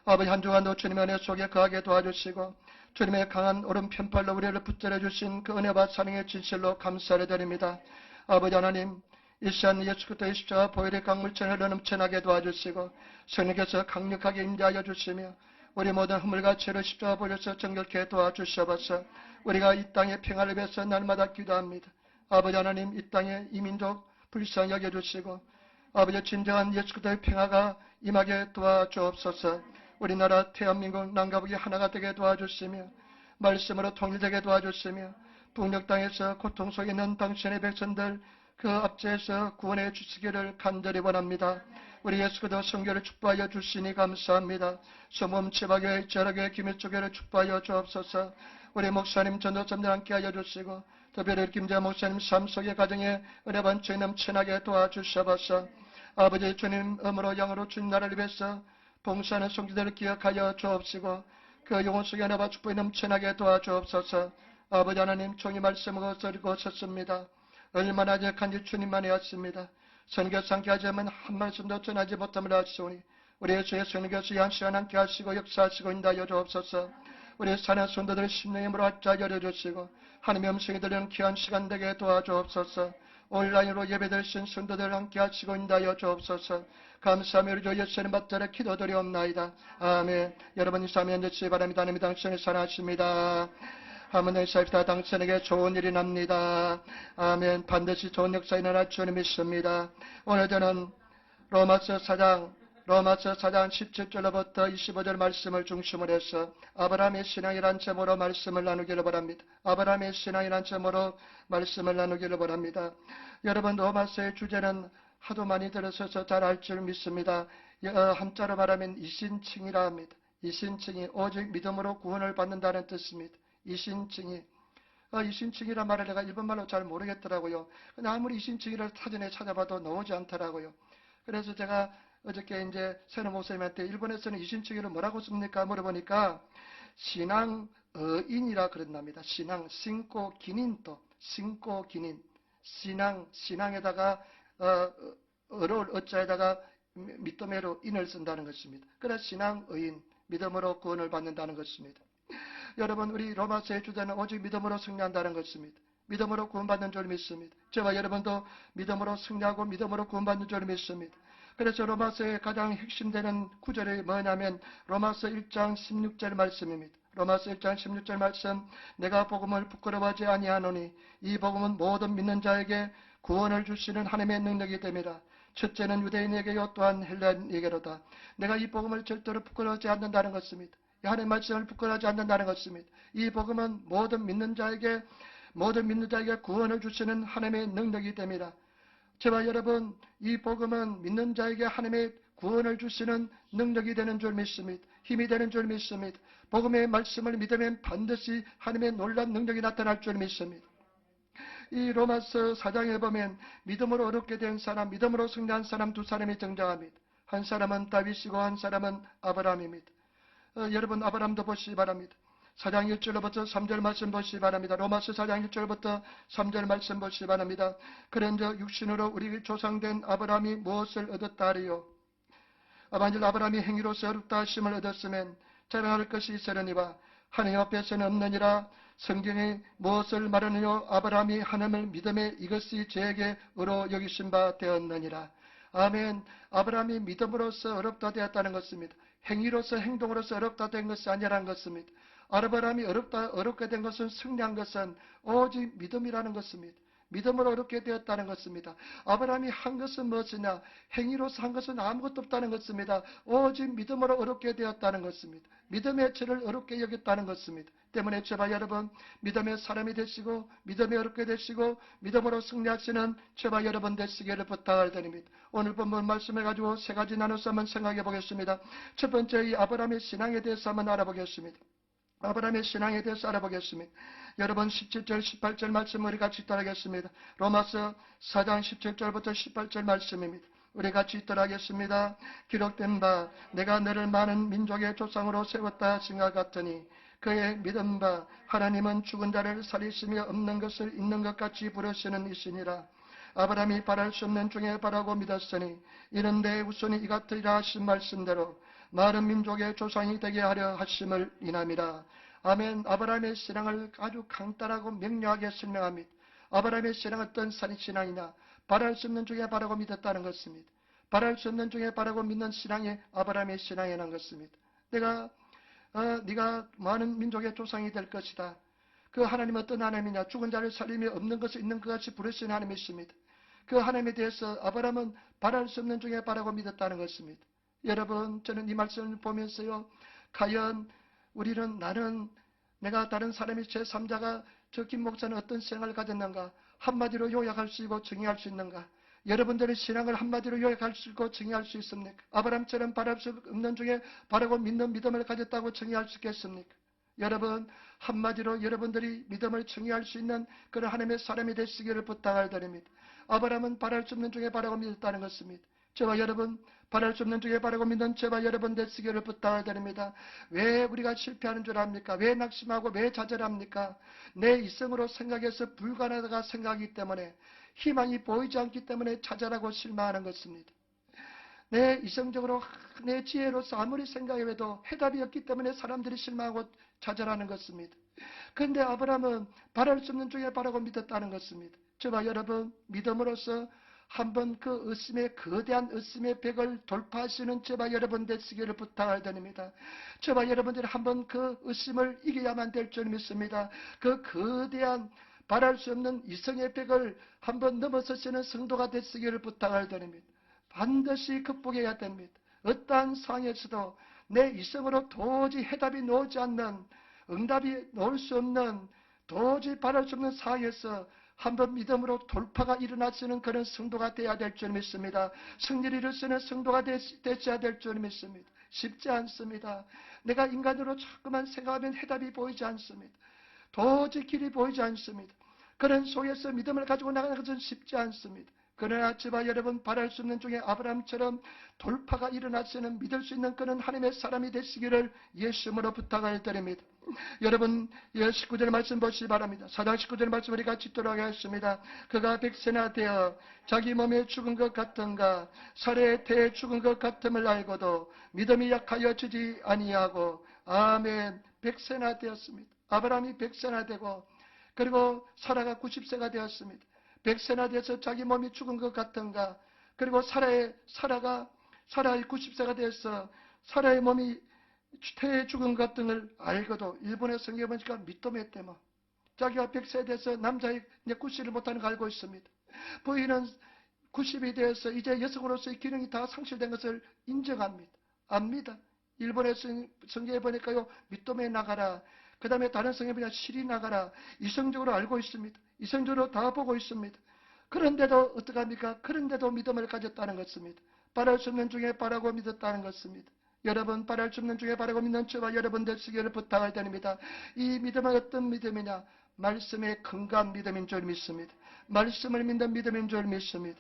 아버지, 한 주간도 주님의 은혜 속에 거하게 도와주시고 주님의 강한 오른편팔로 우리를 붙들어 주신 그 은혜와 사랑의 진실로 감사를 드립니다. 아버지 하나님, 이 시간 예수 그리스도의 십자가 보혈의 강물처럼 흘러 넘쳐나게 도와주시고 성령께서 강력하게 임재하여 주시며 우리 모든 허물과 죄를 십자가 보혈에서 정결케 도와주시옵소서. 우리가 이 땅의 평화를 위해서 날마다 기도합니다. 아버지 하나님, 이 땅에 이민족 불쌍히 여겨주시고 아버지, 진정한 예수 그리스도의 평화가 임하게 도와주옵소서. 우리나라 대한민국 남과북이 하나가 되게 도와주시며 말씀으로 통일되게 도와주시며 북녘 땅에서 고통 속에 있는 당신의 백성들 그 압제에서 구원해 주시기를 간절히 원합니다. 우리 예수 그리스도 성교를 축복하여 주시니 감사합니다. 소몸 치박교회 절하교회 김일초교회를 축복하여 주옵소서. 우리 목사님 전도자님들 함께하여 주시고 특별히 김재 목사님 삶 속의 가정에 은혜 번쩍이 넘쳐나게 도와주시옵소서. 아버지 주님, 음으로 영으로 주님 나라를 위해서 봉사하는 성도들을 기억하여 주옵시고 그 영혼 속에 은혜와 축복이 넘쳐나게 도와주옵소서. 아버지 하나님, 종이 말씀을 들고 섰습니다. 얼마나 약한지 주님만 아십니다. 선교사 함께 하자면 한 말씀도 전하지 못함을 아시오니 우리 주의 선교사 한 시간 함께 하시고 역사하시고 인도하여 주옵소서. 우리 사는 성도들의 심령의 힘으로 활짝 열어주시고 하나님의 음성이 들리는 귀한 시간 되게 도와주옵소서. 온라인으로 예배드리신 성도들 함께 하시고 인도하여 주옵소서. 감사하며 우리 주 예수님 받들어 기도드리옵나이다. 아멘. 여러분 인사하며 앉으시기 바랍니다. 하나님 당신을 사랑하십니다. 하나님 사입니다. 당신에게 좋은 일이 납니다. 아멘. 반드시 좋은 역사 일어날 줄 믿습니다. 오늘 저는 로마서 4장 17절로부터 25절 말씀을 중심으로 해서 아브라함의 신앙이란 제목으로 말씀을 나누기를 바랍니다. 아브라함의 신앙이란 제목으로 말씀을 나누기를 바랍니다. 여러분, 로마서의 주제는 하도 많이 들으셔서 잘 알 줄 믿습니다. 한자로 말하면 이신칭이라 합니다. 이신칭이 오직 믿음으로 구원을 받는다는 뜻입니다. 이신칭이란 말을 내가 일본말로 잘 모르겠더라고요. 근데 아무리 이신칭이를 사전에 찾아봐도 나오지 않더라고요. 그래서 제가 어저께 이제 세노 목사님한테 일본에서는 이신칭이를 뭐라고 씁니까? 물어보니까 신앙어인이라 그런답니다. 신앙, 신고기닌또, 신고기닌. 신앙에다가 어를 어자에다가 믿음으로 인을 쓴다는 것입니다. 그래서 신앙의인, 믿음으로 구원을 받는다는 것입니다. 여러분, 우리 로마서의 주제는 오직 믿음으로 승리한다는 것입니다. 믿음으로 구원받는 줄 믿습니다. 저와 여러분도 믿음으로 승리하고 믿음으로 구원받는 줄 믿습니다. 그래서 로마서의 가장 핵심되는 구절이 뭐냐면 로마서 1장 16절 말씀입니다. 로마서 1장 16절 말씀, 내가 복음을 부끄러워하지 아니하노니 이 복음은 모든 믿는 자에게 구원을 주시는 하나님의 능력이 됩니다. 첫째는 유대인에게요 또한 헬라인에게로다. 내가 이 복음을 절대로 부끄러워하지 않는다는 것입니다. 하나님의 말씀을 부끄러워하지 않는다는 것입니다. 이 복음은 모든 믿는 자에게 구원을 주시는 하나님의 능력이 됩니다. 저와 여러분, 이 복음은 믿는 자에게 하나님의 구원을 주시는 능력이 되는 줄 믿습니다. 힘이 되는 줄 믿습니다. 복음의 말씀을 믿으면 반드시 하나님의 놀라운 능력이 나타날 줄 믿습니다. 이 로마서 4장에 보면 믿음으로 어렵게 된 사람, 믿음으로 승리한 사람 두 사람이 등장합니다. 한 사람은 다윗이고 한 사람은 아브라함입니다. 여러분, 아브라함도 보시기 바랍니다. 4장 1절로부터 3절 말씀 보시기 바랍니다. 로마서 4장 1절부터 3절 말씀 보시기 바랍니다. 그런즉 육신으로 우리 조상된 아브라함이 무엇을 얻었다 하리요? 만일 아브라함이 행위로서 어렵다 하심을 얻었으면 자랑할 것이 있으려니와 하나님 앞에서는 없느니라. 성경이 무엇을 말하느냐? 아브라함이 하나님을 믿음에 이것이 저에게 의로 여기신 바 되었느니라. 아멘. 아브라함이 믿음으로서 어렵다 되었다는 것입니다. 행위로서 행동으로서 어렵다 된 것이 아니라는 것입니다. 아브라함이 어렵게 된 것은 승리한 것은 오직 믿음이라는 것입니다. 믿음으로 어렵게 되었다는 것입니다. 아브라함이 한 것은 무엇이냐? 행위로서 한 것은 아무것도 없다는 것입니다. 오직 믿음으로 어렵게 되었다는 것입니다. 믿음의 죄를 어렵게 여겼다는 것입니다. 때문에 저와 여러분, 믿음의 사람이 되시고 믿음이 어렵게 되시고 믿음으로 승리하시는 저와 여러분 되시기를 부탁을 드립니다. 오늘 본문 말씀을 가지고 세 가지 나눠서 한번 생각해 보겠습니다. 첫 번째, 이 아브라함의 신앙에 대해서 한번 알아보겠습니다. 아브라함의 신앙에 대해서 알아보겠습니다. 여러분, 17절, 18절 말씀 우리 같이 따라하겠습니다. 로마서 4장 17절부터 18절 말씀입니다. 우리 같이 따라하겠습니다. 기록된 바 내가 너를 많은 민족의 조상으로 세웠다 하신 것 같으니 그의 믿은 바 하나님은 죽은 자를 살리시며 없는 것을 있는 것 같이 부르시는 이시니라. 아브라함이 바랄 수 없는 중에 바라고 믿었으니 이런 데에 우선이 이 같으리라 하신 말씀대로 많은 민족의 조상이 되게 하려 하심을 인함이라. 아멘. 아브라함의 신앙을 아주 간단하고 명료하게 설명합니다. 아브라함의 신앙은 어떤 신앙이냐? 바랄 수 없는 중에 바라고 믿었다는 것입니다. 바랄 수 없는 중에 바라고 믿는 신앙이 아브라함의 신앙이라는 것입니다. 네가 많은 민족의 조상이 될 것이다. 그 하나님은 어떤 하나님이냐? 죽은 자를 살리며 없는 것을 있는 것 같이 부르시는 하나님이십니다. 그 하나님에 대해서 아브라함은 바랄 수 없는 중에 바라고 믿었다는 것입니다. 여러분, 저는 이 말씀을 보면서요, 과연 나는 내가 다른 사람이 제3자가 저 김 목사는 어떤 생활을 가졌는가? 한마디로 요약할 수 있고 정의할 수 있는가? 여러분들의 신앙을 한마디로 요약할 수 있고 정의할 수 있습니까? 아브라함처럼 바랄 수 없는 중에 바라고 믿는 믿음을 가졌다고 정의할 수 있겠습니까? 여러분, 한마디로 여러분들이 믿음을 정의할 수 있는 그런 하나님의 사람이 되시기를 부탁을 드립니다. 아브라함은 바랄 수 없는 중에 바라고 믿었다는 것입니다. 저와 여러분, 바랄 수 없는 중에 바라고 믿는 저와 여러분 되시기를 부탁을 드립니다. 왜 우리가 실패하는 줄 압니까? 왜 낙심하고 왜 좌절합니까? 내 이성으로 생각해서 불가능하다가 생각하기 때문에, 희망이 보이지 않기 때문에 좌절하고 실망하는 것입니다. 내 이성적으로 내 지혜로서 아무리 생각해도 해답이 없기 때문에 사람들이 실망하고 좌절하는 것입니다. 그런데 아브라함은 바랄 수 없는 중에 바라고 믿었다는 것입니다. 저와 여러분, 믿음으로써 한번 그 의심의 거대한 의심의 벽을 돌파하시는 저와 여러분 되시기를 부탁을 드립니다. 저와 여러분들이 한번 그 의심을 이겨야만 될 줄 믿습니다. 그 거대한 바랄 수 없는 이성의 벽을 한번 넘어서시는 성도가 되시기를 부탁을 드립니다. 반드시 극복해야 됩니다. 어떠한 상황에서도 내 이성으로 도저히 해답이 나오지 않는, 응답이 나올 수 없는, 도저히 바랄 수 없는 상황에서 한번 믿음으로 돌파가 일어나시는 그런 성도가 되어야 될 줄 믿습니다. 승리를 이루시는 성도가 되셔야 될 줄 믿습니다. 쉽지 않습니다. 내가 인간으로 자꾸만 생각하면 해답이 보이지 않습니다. 도저히 길이 보이지 않습니다. 그런 속에서 믿음을 가지고 나가는 것은 쉽지 않습니다. 그러나 저와 여러분, 바랄 수 없는 중에 아브라함처럼 돌파가 일어나시는 믿을 수 있는 그런 하나님의 사람이 되시기를 예수님으로 부탁을 드립니다. 여러분, 19절 말씀 보시기 바랍니다. 4장 19절 말씀 우리 같이 읽도록 하겠습니다. 그가 백세나 되어 자기 몸에 죽은 것 같은가 살에 대해 죽은 것 같음을 알고도 믿음이 약하여 지지 아니하고. 아멘. 백세나 되었습니다. 아브라함이 백세나 되고, 그리고 사라가 90세가 되었습니다. 백세나 돼서 자기 몸이 죽은 것 같은가. 그리고 사라의 90세가 돼서 사라의 몸이 태에 죽은 것 등을 알고도, 일본의 성경에 보니까 믿음에 때문에 자기가 100세에 대해서 남자의 90을 못하는 걸 알고 있습니다. 부인은 90이 되어서 이제 여성으로서의 기능이 다 상실된 것을 인정합니다. 압니다. 일본의 성경에 보니까요, 믿음에 나가라. 그 다음에 다른 성경에 보니까 실이 나가라. 이성적으로 알고 있습니다. 이성적으로 다 보고 있습니다. 그런데도 어떡합니까? 그런데도 믿음을 가졌다는 것입니다. 바랄 수 없는 중에 바라고 믿었다는 것입니다. 여러분, 바랄 수 없는 중에 바라고 믿는 저와 여러분 되시기를 부탁을 드립니다. 이 믿음은 어떤 믿음이냐? 말씀의 근거한 믿음인 줄 믿습니다. 말씀을 믿는 믿음인 줄 믿습니다.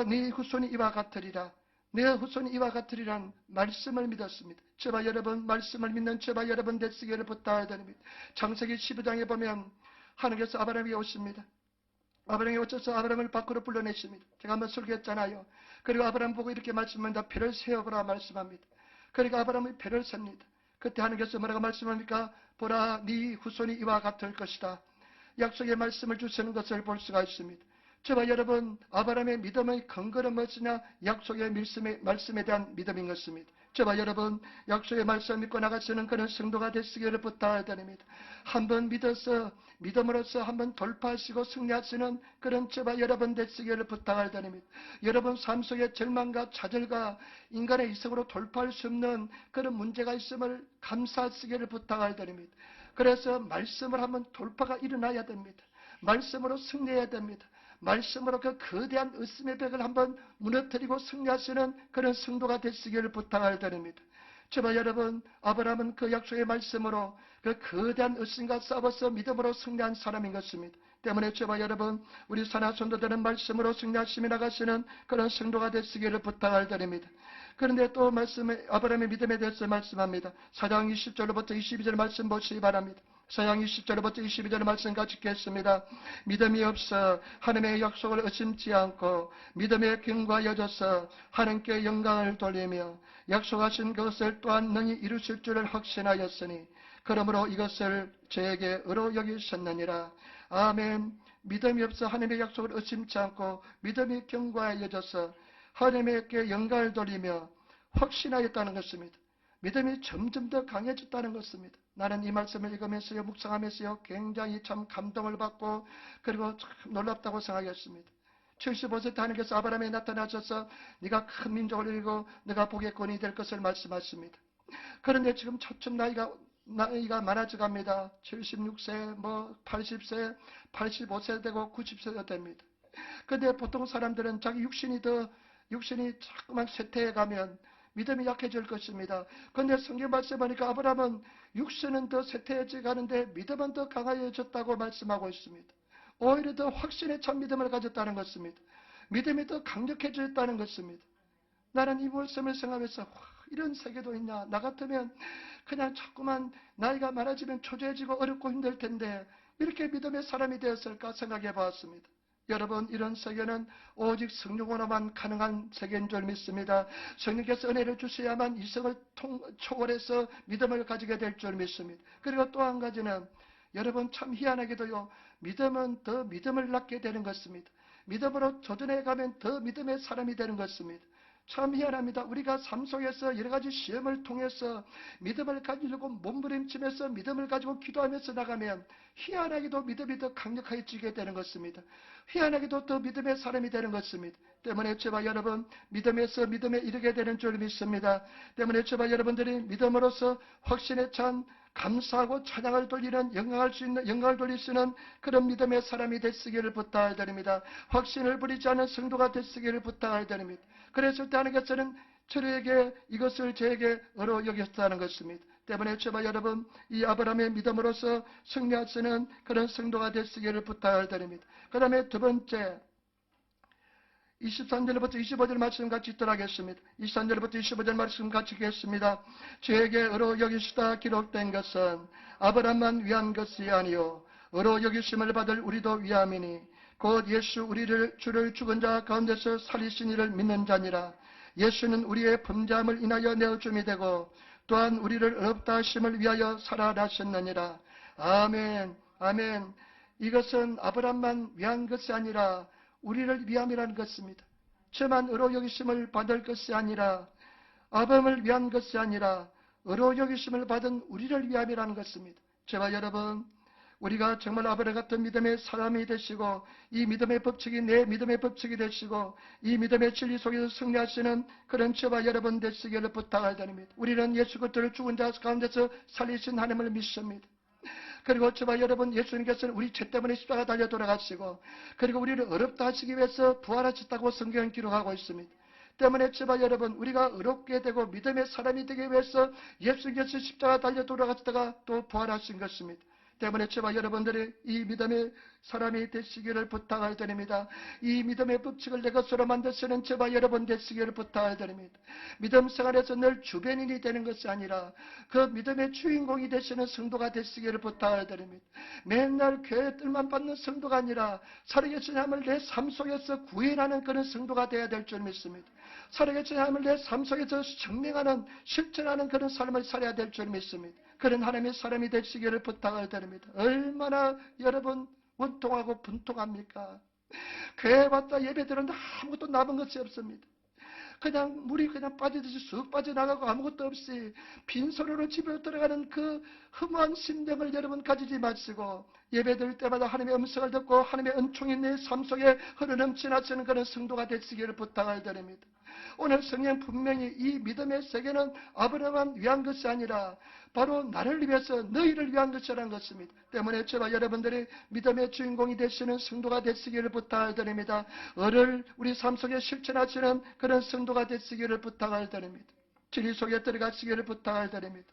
네 후손이 이와 같으리라. 내 후손이 이와 같으리란 말씀을 믿었습니다. 저와 여러분, 말씀을 믿는 저와 여러분 되시기를 부탁을 드립니다. 창세기 12장에 보면 하나님께서 아브라함에게 오십니다. 아브라함이 오셔서 아브라함을 밖으로 불러내십니다. 제가 한번 설교했잖아요. 그리고 아브라함 보고 이렇게 말씀합니다. 배를 세워보라 말씀합니다. 그러니까 아브라함이 배를 셉니다. 그때 하나님께서 뭐라고 말씀합니까? 보라, 네 후손이 이와 같을 것이다. 약속의 말씀을 주시는 것을 볼 수가 있습니다. 저와 여러분, 아브라함의 믿음의 근거는 무엇이냐? 약속의 말씀에 대한 믿음인 것입니다. 저와 여러분, 약속의 말씀 믿고 나가시는 그런 성도가 되시기를 부탁을 드립니다. 한번 믿어서, 믿음으로써 한번 돌파하시고 승리하시는 그런 저와 여러분 되시기를 부탁을 드립니다. 여러분 삶 속에 절망과 좌절과 인간의 이성으로 돌파할 수 없는 그런 문제가 있음을 감사하시기를 부탁을 드립니다. 그래서 말씀을 한번 돌파가 일어나야 됩니다. 말씀으로 승리해야 됩니다. 말씀으로 그 거대한 의심의 벽을 한번 무너뜨리고 승리하시는 그런 성도가 되시기를 부탁을 드립니다. 저와 여러분, 아브라함은 그 약속의 말씀으로 그 거대한 의심과 싸워서 믿음으로 승리한 사람인 것입니다. 때문에 저와 여러분, 우리 산하 성도들은 말씀으로 승리하시며 나가시는 그런 성도가 되시기를 부탁을 드립니다. 그런데 또 아브라함의 믿음에 대해서 말씀합니다. 4장 20절로부터 22절 말씀 보시기 바랍니다. 서양 20절부터 22절 말씀 같이 읽겠습니다. 믿음이 없어 하나님의 약속을 의심치 않고 믿음에 견고하여져서 하나님께 영광을 돌리며 약속하신 그것을 또한 능히 이루실 줄을 확신하였으니 그러므로 이것을 저에게 의로 여기셨느니라. 아멘. 믿음이 없어 하나님의 약속을 의심치 않고 믿음이 견고하여져서 하나님께 영광을 돌리며 확신하였다는 것입니다. 믿음이 점점 더 강해졌다는 것입니다. 나는 이 말씀을 읽으면서요, 묵상하면서요, 굉장히 참 감동을 받고 그리고 참 놀랍다고 생각했습니다. 75세 때 하나님께서 아브라함에 나타나셔서 네가 큰 민족을 이루고 네가 복의 권이 될 것을 말씀하십니다. 그런데 지금 차츰 나이가 많아져 갑니다. 76세, 80세, 85세 되고 90세가 됩니다. 그런데 보통 사람들은 자기 육신이 자꾸만 쇠퇴해 가면 믿음이 약해질 것입니다. 그런데 성경 말씀하니까 아브라함은 육신은 더 쇠퇴해져 가는데 믿음은 더 강해졌다고 말씀하고 있습니다. 오히려 더 확신에 찬 믿음을 가졌다는 것입니다. 믿음이 더 강력해졌다는 것입니다. 나는 이 말씀을 생각하면서 이런 세계도 있냐. 나 같으면 그냥 자꾸만 나이가 많아지면 초조해지고 어렵고 힘들 텐데 이렇게 믿음의 사람이 되었을까 생각해 보았습니다. 여러분, 이런 세계는 오직 성령으로만 가능한 세계인 줄 믿습니다. 성령께서 은혜를 주셔야만 이성을 초월해서 믿음을 가지게 될 줄 믿습니다. 그리고 또 한 가지는 여러분 참 희한하게도요, 믿음은 더 믿음을 낳게 되는 것입니다. 믿음으로 도전해 가면 더 믿음의 사람이 되는 것입니다. 참 희한합니다. 우리가 삶 속에서 여러 가지 시험을 통해서 믿음을 가지려고 몸부림치면서 믿음을 가지고 기도하면서 나가면 희한하게도 믿음이 더 강력해지게 되는 것입니다. 희한하게도 더 믿음의 사람이 되는 것입니다. 때문에 저와 여러분 믿음에서 믿음에 이르게 되는 줄 믿습니다. 때문에 저와 여러분들이 믿음으로써 확신에 찬 감사하고 찬양을 돌리는 영광을 돌릴 수 있는 그런 믿음의 사람이 되시기를 부탁드립니다. 확신을 부리지 않은 성도가 되시기를 부탁드립니다. 그랬을 때 하나님께서는 저에게 이것을 저에게 의로 여겼다는 것입니다. 때문에 저와 여러분 이 아브라함의 믿음으로서 승리하시는 그런 성도가 되시기를 부탁드립니다. 그 다음에 두 번째 23절부터 25절 말씀 같이 읽도록 하겠습니다. 23절부터 25절 말씀 같이 읽겠습니다. 저에게 의로 여기시다 기록된 것은 아브라함만 위한 것이 아니요 의로 여기심을 받을 우리도 위함이니 곧 예수 우리를 주를 죽은 자 가운데서 살리신 이를 믿는 자니라. 예수는 우리의 범죄함을 인하여 내어줌이 되고 또한 우리를 의롭다 하심을 위하여 살아나셨느니라. 아멘. 아멘. 이것은 아브라함만 위한 것이 아니라 우리를 위함이라는 것입니다. 저만 의로 여기심을 받을 것이 아니라 아브라함을 위한 것이 아니라 의로 여기심을 받은 우리를 위함이라는 것입니다. 저와 여러분 우리가 정말 아브라함 같은 믿음의 사람이 되시고 이 믿음의 법칙이 내 믿음의 법칙이 되시고 이 믿음의 진리 속에서 승리하시는 그런 저와 여러분 되시기를 부탁드립니다. 우리는 예수 그리스도를 죽은 자 가운데서 살리신 하나님을 믿습니다. 그리고 저와 여러분 예수님께서는 우리 죄 때문에 십자가 달려 돌아가시고 그리고 우리를 어렵다 하시기 위해서 부활하셨다고 성경은 기록하고 있습니다. 때문에 저와 여러분 우리가 의롭게 되고 믿음의 사람이 되기 위해서 예수님께서 십자가 달려 돌아가셨다가 또 부활하신 것입니다. 때문에 저와 여러분들이 이 믿음의 사람이 되시기를 부탁을 드립니다. 이 믿음의 법칙을 내 것으로 만드시는 저와 여러분 되시기를 부탁을 드립니다. 믿음 생활에서 늘 주변인이 되는 것이 아니라 그 믿음의 주인공이 되시는 성도가 되시기를 부탁을 드립니다. 맨날 교회들만 받는 성도가 아니라 살아계신 하나님을 내 삶 속에서 구현하는 그런 성도가 되어야 될 줄 믿습니다. 살아계신 하나님을 내 삶 속에서 증명하는 실천하는 그런 삶을 살아야 될 줄 믿습니다. 그런 하나님의 사람이 되시기를 부탁을 드립니다. 얼마나 여러분 원통하고 분통합니까? 교회 왔다 예배 드렸는데 아무것도 남은 것이 없습니다. 그냥 물이 그냥 빠지듯이 쑥 빠져나가고 아무것도 없이 빈손으로 집에 들어가는 그 허무한 심정을 여러분 가지지 마시고 예배 드릴 때마다 하나님의 음성을 듣고 하나님의 은총이 내 삶 속에 흐르넘치나시는 그런 성도가 되시기를 부탁을 드립니다. 오늘 성경 분명히 이 믿음의 세계는 아브라함을 위한 것이 아니라 바로 나를 위해서 너희를 위한 것이라는 것입니다. 때문에 저와 여러분들이 믿음의 주인공이 되시는 성도가 되시기를 부탁을 드립니다. 을을 우리 삶 속에 실천하시는 그런 성도가 되시기를 부탁을 드립니다. 진리 속에 들어가시기를 부탁을 드립니다.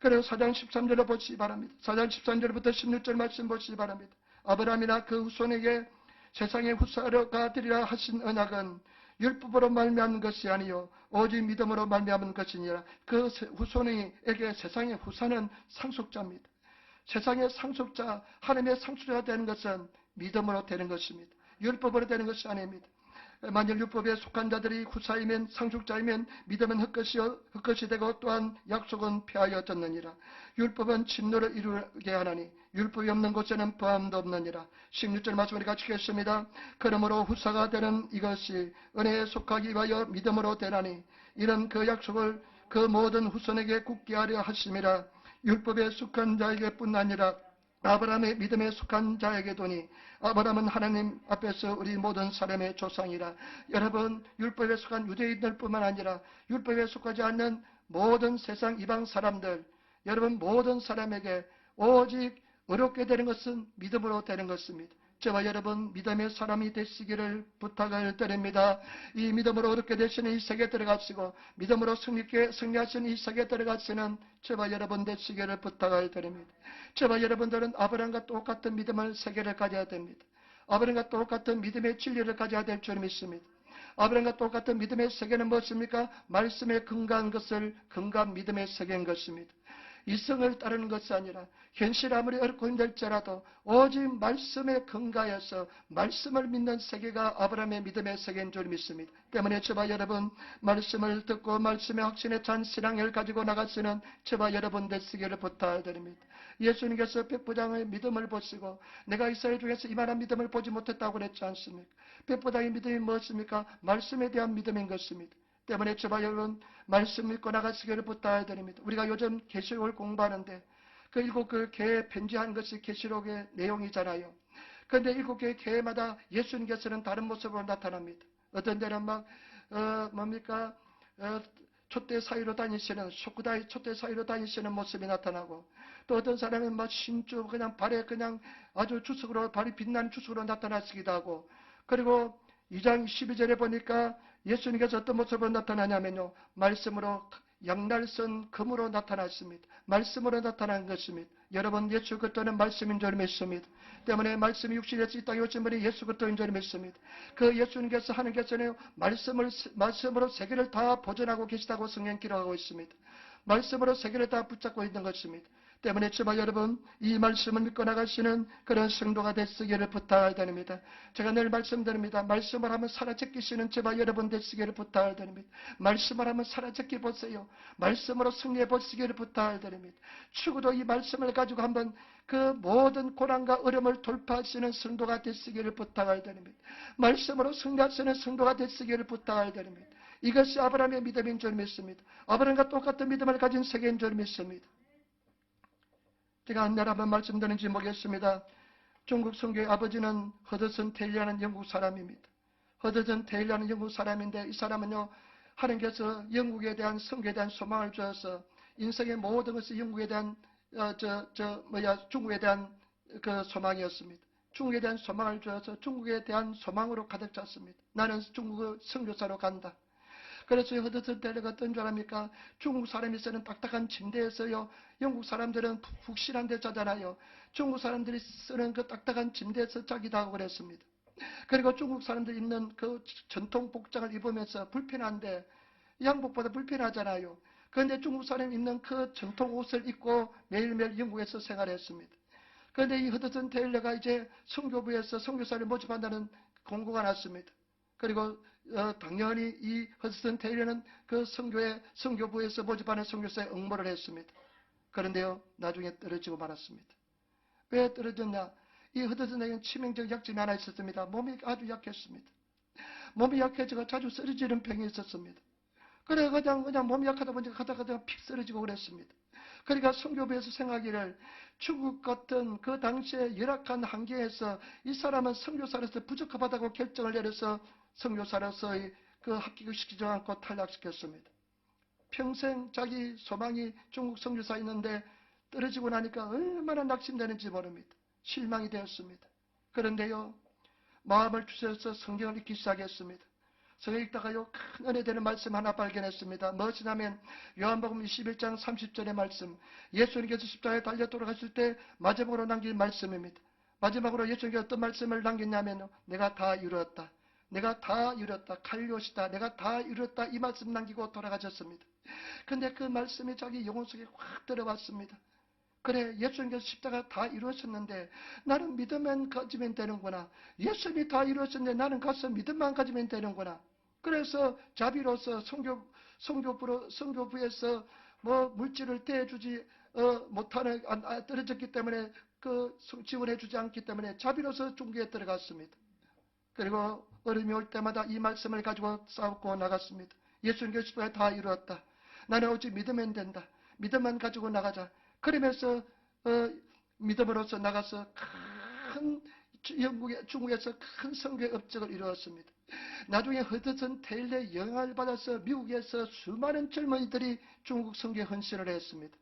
그래서 4장 13절을 보시기 바랍니다. 4장 13절부터 16절 말씀 보시기 바랍니다. 아브라함이나 그 후손에게 세상의 후사가 되리라 하신 언약은 율법으로 말미암은 것이 아니요 오직 믿음으로 말미암은 것이니라. 그 후손에게 세상의 후사는 상속자입니다. 세상의 상속자, 하나님의 상속자가 되는 것은 믿음으로 되는 것입니다. 율법으로 되는 것이 아닙니다. 만일 율법에 속한 자들이 후사이면 상속자이면 믿음은 헛것이 되고 또한 약속은 폐하여졌느니라. 율법은 진노를 이루게 하나니 율법이 없는 곳에는 보함도 없느니라. 16절 말씀을 같이 읽겠습니다. 그러므로 후사가 되는 이것이 은혜에 속하기 위하여 믿음으로 되나니 이는 그 약속을 그 모든 후손에게 굳게 하려 하심이라. 율법에 속한 자에게뿐 아니라 아브라함의 믿음에 속한 자에게도니 아브라함은 하나님 앞에서 우리 모든 사람의 조상이라. 여러분, 율법에 속한 유대인들뿐만 아니라 율법에 속하지 않는 모든 세상 이방 사람들, 여러분 모든 사람에게 오직 어렵게 되는 것은 믿음으로 되는 것입니다. 저와 여러분 믿음의 사람이 되시기를 부탁을 드립니다. 이 믿음으로 어렵게 되시는 이 세계에 들어가시고 믿음으로 승리하시는 이 세계에 들어가시는 저와 여러분 되시기를 부탁을 드립니다. 저와 여러분들은 아브라함과 똑같은 믿음을 세계를 가져야 됩니다. 아브라함과 똑같은 믿음의 진리를 가져야 될 줄 믿습니다. 아브라함과 똑같은 믿음의 세계는 무엇입니까? 말씀에 근거한 것을 근거한 믿음의 세계인 것입니다. 이성을 따르는 것이 아니라 현실 아무리 어렵고 힘들지라도 오직 말씀에 근거해서 말씀을 믿는 세계가 아브라함의 믿음의 세계인 줄 믿습니다. 때문에 저와 여러분 말씀을 듣고 말씀의 확신에 찬 신앙을 가지고 나가시는 저와 여러분 되시기를 부탁드립니다. 예수님께서 백부장의 믿음을 보시고 내가 이스라엘 중에서 이만한 믿음을 보지 못했다고 그랬지 않습니까? 백부장의 믿음이 무엇입니까? 말씀에 대한 믿음인 것입니다. 때문에 저와 여러분 말씀 믿고 나가시기를 부탁드립니다. 우리가 요즘 계시록을 공부하는데 그 7개 교회에 편지한 것이 계시록의 내용이잖아요. 그런데 7개의 교회마다 예수님께서는 다른 모습으로 나타납니다. 어떤 데는 막 촛대 사이로 다니시는 쇼크다이 촛대 사이로 다니시는 모습이 나타나고 또 어떤 사람은 막 신주 그냥 발에 그냥 아주 주석으로 발이 빛나는 주석으로 나타나시기도 하고 그리고 2장 12절에 보니까 예수님께서 어떤 모습으로 나타나냐면요. 말씀으로 양날선 금으로 나타났습니다. 말씀으로 나타난 것입니다. 여러분 예수 그리스도는 말씀인 줄 믿습니다. 때문에 말씀이 육신에서 이 땅에 오신 분이 예수 그리스도인 줄 믿습니다. 그 예수님께서 하나님께서는 말씀으로 세계를 다 보존하고 계시다고 성경 기록하고 있습니다. 말씀으로 세계를 다 붙잡고 있는 것입니다. 때문에 저와 여러분 이 말씀을 믿고 나가시는 그런 성도가 되시기를 부탁드립니다. 제가 늘 말씀드립니다. 말씀을 하면 살아제끼시는 저와 여러분 되시기를 부탁드립니다. 말씀을 하면 살아제끼 보세요. 말씀으로 승리해 보시기를 부탁드립니다. 추구도 이 말씀을 가지고 한번 그 모든 고난과 어려움을 돌파하시는 성도가 되시기를 부탁드립니다. 말씀으로 승리하시는 성도가 되시기를 부탁드립니다. 이것이 아브라함의 믿음인 줄 믿습니다. 아브라함과 똑같은 믿음을 가진 세계인 줄 믿습니다. 제가 한 날 한번 말씀드리는지 모르겠습니다. 중국 선교의 아버지는 허드슨 테일리라는 영국 사람입니다. 허드슨 테일리라는 영국 사람인데 이 사람은요 하나님께서 영국에 대한 선교에 대한 소망을 주어서 인생의 모든 것이 영국에 대한 중국에 대한 그 소망이었습니다. 중국에 대한 소망을 주어서 중국에 대한 소망으로 가득 찼습니다. 나는 중국의 선교사로 간다. 그래서 허드슨 테일러가 어떤 줄 압니까? 중국 사람이 쓰는 딱딱한 침대에서요. 영국 사람들은 푹신한 데 자잖아요. 중국 사람들이 쓰는 그 딱딱한 침대에서 자기도 하고 그랬습니다. 그리고 중국 사람들이 입는 그 전통 복장을 입으면서 불편한데 양복보다 불편하잖아요. 그런데 중국 사람이 입는 그 전통 옷을 입고 매일매일 영국에서 생활했습니다. 그런데 이 허드슨 테일러가 이제 선교부에서 선교사를 모집한다는 공고가 났습니다. 그리고 당연히 이 허드슨 테일러는 그 선교부에서 모집하는 선교사에 응모를 했습니다. 그런데요 나중에 떨어지고 말았습니다. 왜 떨어졌냐? 이 허드슨 테일러는 치명적 약점이 하나 있었습니다. 몸이 아주 약했습니다. 몸이 약해지고 자주 쓰러지는 병이 있었습니다. 그래 그냥 몸이 약하다 보니까 가다가 픽 쓰러지고 그랬습니다. 그러니까 선교부에서 생각하기를 중국 같은 그 당시에 열악한 환경에서 이 사람은 선교사로서 부적합하다고 결정을 내려서 선교사로서의 그 합격시키지 않고 탈락시켰습니다. 평생 자기 소망이 중국 선교사였는데 떨어지고 나니까 얼마나 낙심되는지 모릅니다. 실망이 되었습니다. 그런데요 마음을 주셔서 성경을 읽기 시작했습니다. 성경 읽다가요 큰 은혜 되는 말씀 하나 발견했습니다. 무엇이냐면 요한복음 21장 30절의 말씀, 예수님께서 십자가에 달려 돌아가실 때 마지막으로 남긴 말씀입니다. 마지막으로 예수님께서 어떤 말씀을 남겼냐면 내가 다 이루었다. 내가 다 이루었다. 칼리오시다. 내가 다 이루었다. 이 말씀 남기고 돌아가셨습니다. 근데 그 말씀이 자기 영혼 속에 확 들어왔습니다. 그래, 예수님께서 십자가 다 이루었었는데 나는 믿음만 가지면 되는구나. 예수님이 다 이루었었는데 나는 가서 믿음만 가지면 되는구나. 그래서 자비로서 성교부에서 뭐 물질을 대주지 못하는 떨어졌기 때문에 그 지원해주지 않기 때문에 자비로서 중교에 들어갔습니다. 그리고 어려움이 올 때마다 이 말씀을 가지고 싸우고 나갔습니다. 예수님께서 십자가에 다 이루었다. 나는 오직 믿으면 된다. 믿음만 가지고 나가자. 그러면서 믿음으로서 나가서 큰 중국에서 큰 선교의 업적을 이루었습니다. 나중에 허드슨 테일러의 영향을 받아서 미국에서 수많은 젊은이들이 중국 선교에 헌신을 했습니다.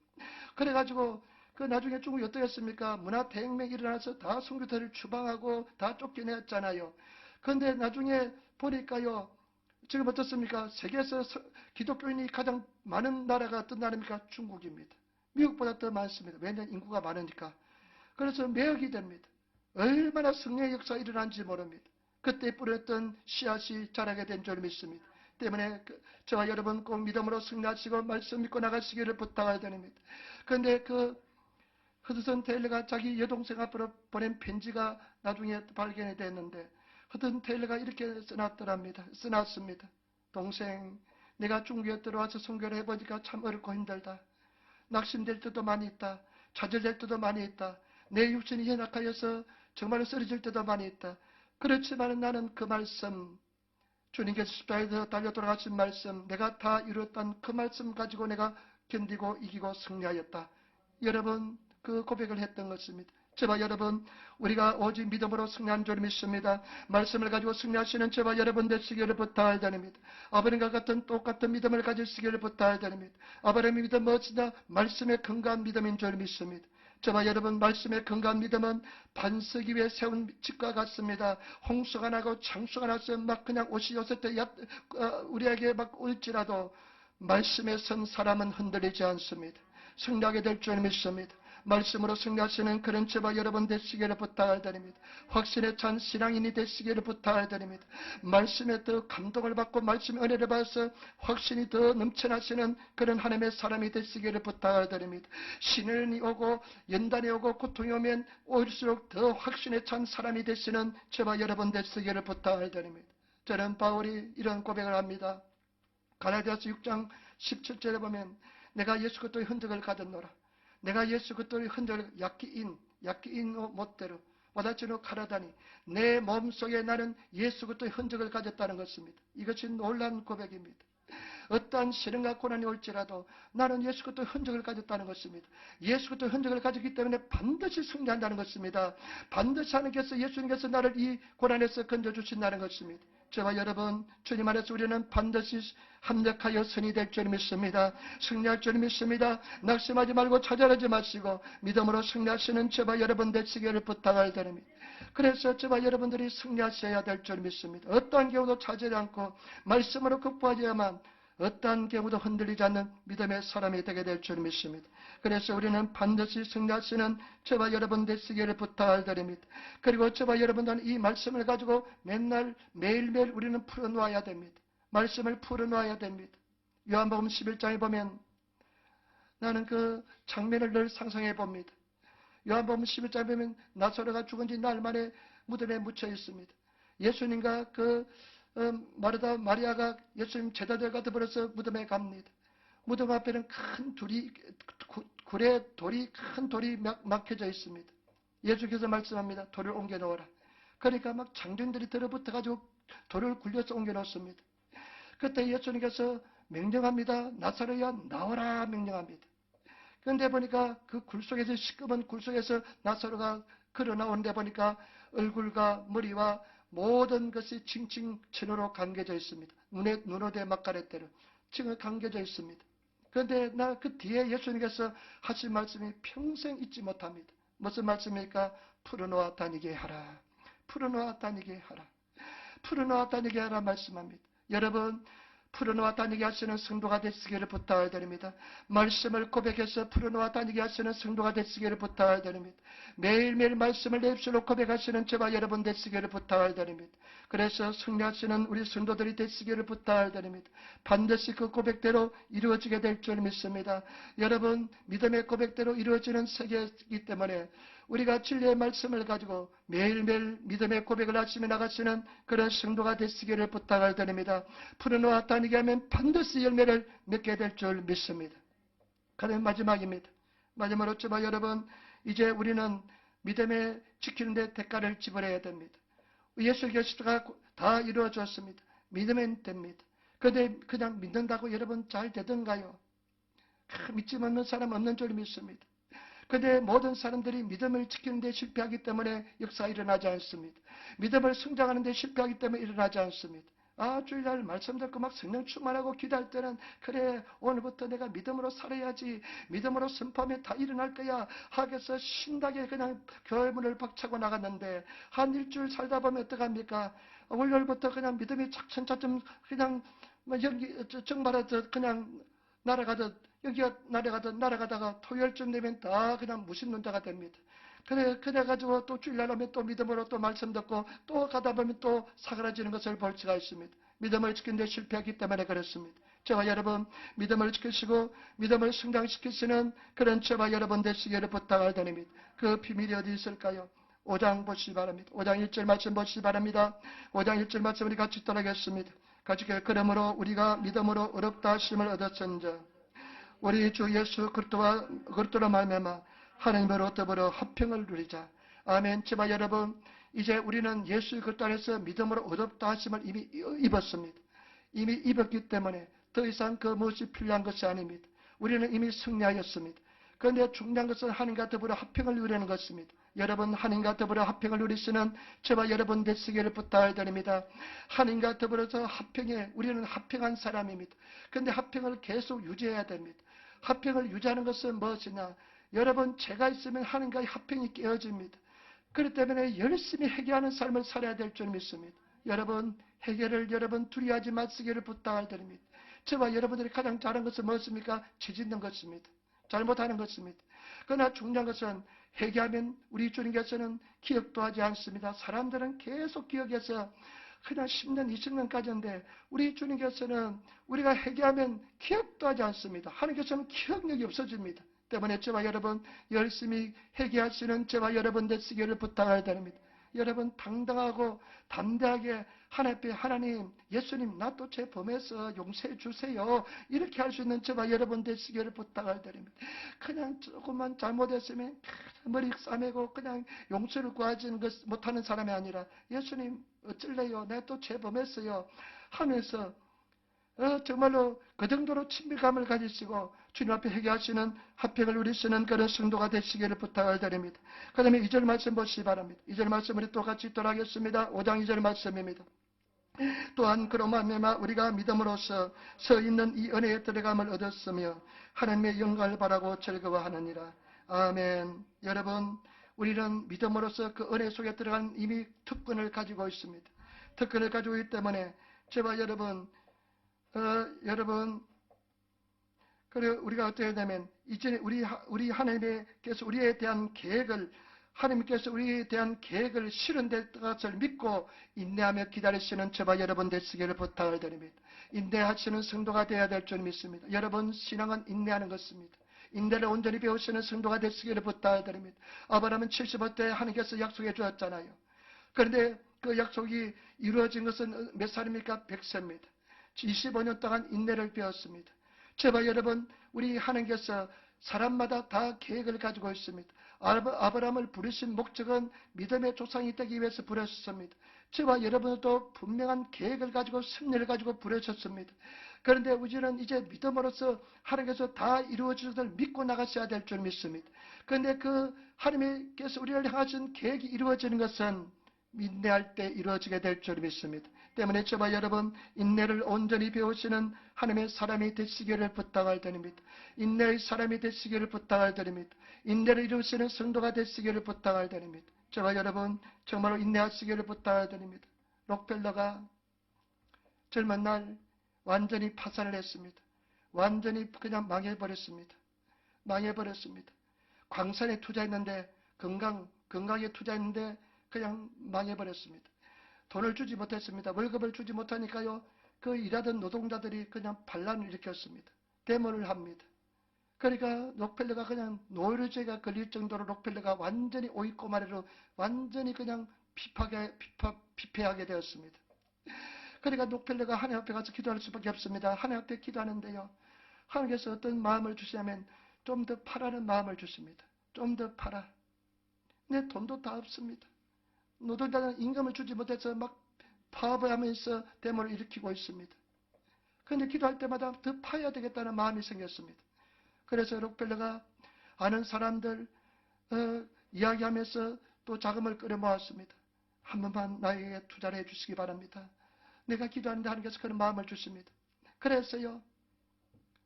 그래가지고 그 나중에 중국이 어떻게 했습니까? 문화대혁명이 일어나서 다 선교사를 추방하고 다 쫓겨냈잖아요. 그런데 나중에 보니까요, 지금 어떻습니까? 세계에서 기독교인이 가장 많은 나라가 어떤 나라입니까? 중국입니다. 미국보다 더 많습니다. 왜냐하면 인구가 많으니까. 그래서 매혹이 됩니다. 얼마나 성령의 역사가 일어난지 모릅니다. 그때 뿌렸던 씨앗이 자라게 된 줄 믿습니다. 때문에 저와 여러분 꼭 믿음으로 승리하시고 말씀 믿고 나가시기를 부탁해야 됩니다. 그런데 그 허드슨 테일러가 자기 여동생 앞으로 보낸 편지가 나중에 발견이 됐는데 허드슨 테일러가 이렇게 써놨습니다. 동생, 내가 중국에 들어와서 선교를 해보니까 참 어렵고 힘들다. 낙심될 때도 많이 있다. 좌절될 때도 많이 있다. 내 육신이 연약하여서 정말 쓰러질 때도 많이 있다. 그렇지만 나는 그 말씀, 주님께서 십자가에서 달려 돌아가신 말씀, 내가 다 이루었던 그 말씀 가지고 내가 견디고 이기고 승리하였다. 여러분, 그 고백을 했던 것입니다. 저와 여러분, 우리가 오직 믿음으로 승리한 줄 믿습니다. 말씀을 가지고 승리하시는 저와 여러분 되시기를 부탁을 드립니다. 아버님과 같은 똑같은 믿음을 가지시기를 부탁을 드립니다. 아버님의 믿음 무엇이냐? 말씀의 건강한 믿음인 줄 믿습니다. 저와 여러분, 말씀의 건강한 믿음은 반석이 위에 세운 집과 같습니다. 홍수가 나고 창수가 나서 막 그냥 옷이 요새 때 우리에게 막 올지라도 말씀에 선 사람은 흔들리지 않습니다. 승리하게 될 줄 믿습니다. 말씀으로 승리하시는 그런 저와 여러분 되시기를 부탁을 드립니다. 확신에 찬 신앙인이 되시기를 부탁을 드립니다. 말씀에 더 감동을 받고 말씀의 은혜를 받아서 확신이 더 넘쳐나시는 그런 하나님의 사람이 되시기를 부탁을 드립니다. 신이 오고 연단이 오고 고통이 오면 올수록 더 확신에 찬 사람이 되시는 저와 여러분 되시기를 부탁을 드립니다. 저는 바울이 이런 고백을 합니다. 갈라디아서 6장 17절에 보면 내가 예수 그리스도의 흔적을 가졌노라. 내가 예수 그리스도의 흔적을 약기인 못대로 와다치노 카라다니 내 몸속에 나는 예수 그리스도의 흔적을 가졌다는 것입니다. 이것이 놀라운 고백입니다. 어떠한 시련과 고난이 올지라도 나는 예수 그리스도의 흔적을 가졌다는 것입니다. 예수 그리스도의 흔적을 가졌기 때문에 반드시 승리한다는 것입니다. 반드시 하나님께서 예수님께서 나를 이 고난에서 건져주신다는 것입니다. 저와 여러분, 주님 안에서 우리는 반드시 합력하여 선이 될 줄 믿습니다. 승리할 줄 믿습니다. 낙심하지 말고 좌절하지 마시고 믿음으로 승리하시는 저와 여러분 되시기를 부탁을 드립니다. 그래서 저와 여러분들이 승리하셔야 될 줄 믿습니다. 어떠한 경우도 차지하지 않고 말씀으로 극복하야만 어떠한 경우도 흔들리지 않는 믿음의 사람이 되게 될 줄 믿습니다. 그래서 우리는 반드시 승리하시는 저와 여러분 되시기를 부탁을 드립니다. 그리고 저와 여러분들은 이 말씀을 가지고 매일매일 우리는 풀어놓아야 됩니다. 말씀을 풀어놓아야 됩니다. 요한복음 11장에 보면 나는 그 장면을 늘 상상해 봅니다. 요한복음 11장에 보면 나사로가 죽은 지 날 만에 무덤에 묻혀 있습니다. 예수님과 마르다 마리아가 예수님 제자들과 더불어서 무덤에 갑니다. 무덤 앞에는 큰 굴에 큰 돌이 막혀져 있습니다. 예수께서 말씀합니다. 돌을 옮겨 놓으라. 그러니까 막 장정들이 들어붙어 가지고 돌을 굴려서 옮겨 놓습니다. 그때 예수님께서 명령합니다. 나사로야 나오라 명령합니다. 그런데 보니까 그 굴 속에서 시꺼먼 굴 속에서 나사로가 걸어 나오는데 보니까 얼굴과 머리와 모든 것이 칭칭 천으로 감겨져 있습니다. 눈오대 막가래대로 칭을 감겨져 있습니다. 그런데 그 뒤에 예수님께서 하신 말씀이 평생 잊지 못합니다. 무슨 말씀입니까? 풀어놓아 다니게 하라. 풀어놓아 다니게 하라. 풀어놓아 다니게 하라 말씀합니다. 여러분, 풀어놓아 다니게 하시는 성도가 되시기를 부탁을 드립니다. 말씀을 고백해서 풀어놓아 다니게 하시는 성도가 되시기를 부탁을 드립니다. 매일매일 말씀을 내 입술로 고백하시는 저와 여러분 되시기를 부탁을 드립니다. 그래서 승리하시는 우리 성도들이 되시기를 부탁을 드립니다. 반드시 그 고백대로 이루어지게 될 줄 믿습니다. 여러분, 믿음의 고백대로 이루어지는 세계이기 때문에 우리가 진리의 말씀을 가지고 매일매일 믿음의 고백을 하시며 나가시는 그런 성도가 되시기를 부탁을 드립니다. 풀어놓아 다니게 하면 반드시 열매를 맺게 될 줄 믿습니다. 그다음 마지막입니다. 마지막으로 저와 여러분, 이제 우리는 믿음에 지키는 데 대가를 지불해야 됩니다. 예수 그리스도가 다 이루어졌습니다. 믿으면 됩니다. 그런데 그냥 믿는다고 여러분 잘 되던가요? 믿지 않는 사람 없는 줄 믿습니다. 그런데 모든 사람들이 믿음을 지키는 데 실패하기 때문에 역사가 일어나지 않습니다. 믿음을 성장하는 데 실패하기 때문에 일어나지 않습니다. 주일날 말씀 듣고 막 성령 충만하고 기도할 때는 그래 오늘부터 내가 믿음으로 살아야지, 믿음으로 선포하면 다 일어날 거야 하겠어 신나게 그냥 교회문을 박차고 나갔는데 한 일주일 살다 보면 어떡합니까? 월요일부터 그냥 믿음이 차츰차츰 그냥 연기 정말하듯 그냥 날아가듯 여기가 날아가다가 토요일쯤 되면 다 그냥 무신론자가 됩니다. 그래가지고 또 주일날 하면 또 믿음으로 또 말씀 듣고 또 가다 보면 또 사그라지는 것을 볼 수가 있습니다. 믿음을 지키는 데 실패하기 때문에 그렇습니다. 저와 여러분, 믿음을 지키시고 믿음을 성장시키시는 그런 저와 여러분 되시기를 부탁을 드립니다. 그 비밀이 어디 있을까요? 5장 보시기 바랍니다. 5장 1절 말씀 보시기 바랍니다. 5장 1절 말씀 우리 같이 따라하겠습니다. 같이 그러므로 우리가 믿음으로 의롭다 하심을 얻었은즉 우리 주 예수 그리스도로 말미암아 하나님으로 더불어 화평을 누리자. 아멘. 저와 여러분, 이제 우리는 예수 그리스도 안에서 믿음으로 의롭다 하심을 이미 입었습니다. 이미 입었기 때문에 더 이상 그 무엇이 필요한 것이 아닙니다. 우리는 이미 승리하였습니다. 그런데 중요한 것은 하나님과 더불어 화평을 누리는 것입니다. 여러분, 하나님과 더불어 화평을 누리시는 저와 여러분 되시기를 부탁을 드립니다. 하나님과 더불어서 우리는 화평한 사람입니다. 그런데 화평을 계속 유지해야 됩니다. 화평을 유지하는 것은 무엇이냐? 여러분, 죄가 있으면 하나님과의 화평이 깨어집니다. 그렇기 때문에 열심히 회개하는 삶을 살아야 될 줄 믿습니다. 여러분, 회개를 여러분 두려워하지 마시기를 부탁을 드립니다. 저와 여러분들이 가장 잘하는 것은 무엇입니까? 죄 짓는 것입니다. 잘못하는 것입니다. 그러나 중요한 것은 회개하면 우리 주님께서는 기억도 하지 않습니다. 사람들은 계속 기억해서 그냥 10년, 20년까지인데 우리 주님께서는 우리가 회개하면 기억도 하지 않습니다. 하나님께서는 기억력이 없어집니다. 때문에 저와 여러분 열심히 회개하시는 저와 여러분 되시기를 부탁을 드립니다. 여러분 당당하고 담대하게 하나님 앞에 하나님, 예수님 나 또 죄 범해서 용서해 주세요. 이렇게 할 수 있는 저와 여러분 되시기를 부탁을 드립니다. 그냥 조금만 잘못했으면 머리 싸매고 그냥 용서를 구하지 못하는 사람이 아니라 예수님 어쩔래요? 내가 또 죄 범했어요 하면서 정말로 그 정도로 친밀감을 가지시고 주님 앞에 회개하시는 화평을 누리시는 그런 성도가 되시기를 부탁을 드립니다. 그 다음에 2절 말씀 보시기 바랍니다. 2절 말씀 우리 또 같이 읽도록하겠습니다. 5장 2절 말씀입니다. 또한 그로 말미암아 우리가 믿음으로써 서 있는 이 은혜에 들어감을 얻었으며 하나님의 영광을 바라고 즐거워하느니라. 아멘. 여러분, 우리는 믿음으로써 그 은혜 속에 들어간 이미 특권을 가지고 있습니다. 특권을 가지고 있기 때문에 저와 여러분, 그래 우리가 어떻게 해야 되면 이제 우리 하나님께서 우리에 대한 계획을 하나님께서 우리에 대한 계획을 실현 것을 믿고 인내하며 기다리시는 저와 여러분 되시기를 부탁을 드립니다. 인내하시는 성도가 되어야 될 줄 믿습니다. 여러분, 신앙은 인내하는 것입니다. 인내를 온전히 배우시는 성도가 되시기를 부탁을 드립니다. 아브라함은 75세 때 하나님께서 약속해 주었잖아요. 그런데 그 약속이 이루어진 것은 몇 살입니까? 100세입니다. 25년 동안 인내를 배웠습니다. 저와 여러분, 우리 하나님께서 사람마다 다 계획을 가지고 있습니다. 아브라함을 부르신 목적은 믿음의 조상이 되기 위해서 부르셨습니다. 저와 여러분도 분명한 계획을 가지고 승리를 가지고 부르셨습니다. 그런데 우리는 이제 믿음으로써 하나님께서 다 이루어질 것을 믿고 나가셔야 될 줄 믿습니다. 그런데 그 하나님께서 우리를 향하신 계획이 이루어지는 것은 인내할 때 이루어지게 될 줄 믿습니다. 때문에 저와 여러분 인내를 온전히 배우시는 하나님의 사람이 되시기를 부탁을 드립니다. 인내의 사람이 되시기를 부탁을 드립니다. 인내를 이루시는 성도가 되시기를 부탁을 드립니다. 저와 여러분 정말로 인내하시기를 부탁을 드립니다. 록펠러가 젊은 날 완전히 파산을 했습니다. 완전히 그냥 망해버렸습니다. 망해버렸습니다. 광산에 투자했는데, 건강에 투자했는데 그냥 망해버렸습니다. 돈을 주지 못했습니다. 월급을 주지 못하니까요, 그 일하던 노동자들이 그냥 반란을 일으켰습니다. 데모를 합니다. 그러니까 록펠러가 그냥 노르죄가 걸릴 정도로 록펠러가 완전히 오이꼬마리로 완전히 그냥 피폐하게 되었습니다. 그러니까 록펠러가 하나님 앞에 가서 기도할 수밖에 없습니다. 하나님 앞에 기도하는데요, 하나님께서 어떤 마음을 주시냐면 좀 더 파라는 마음을 주십니다. 좀 더 파라. 내 돈도 다 없습니다. 노동자는 임금을 주지 못해서 막 파업하면서 데모를 일으키고 있습니다. 그런데 기도할 때마다 더 파야 되겠다는 마음이 생겼습니다. 그래서 록펠러가 아는 사람들 이야기하면서 또 자금을 끌어모았습니다. 한 번만 나에게 투자를 해주시기 바랍니다. 내가 기도하는데 하나님께서 그런 마음을 주십니다. 그래서요,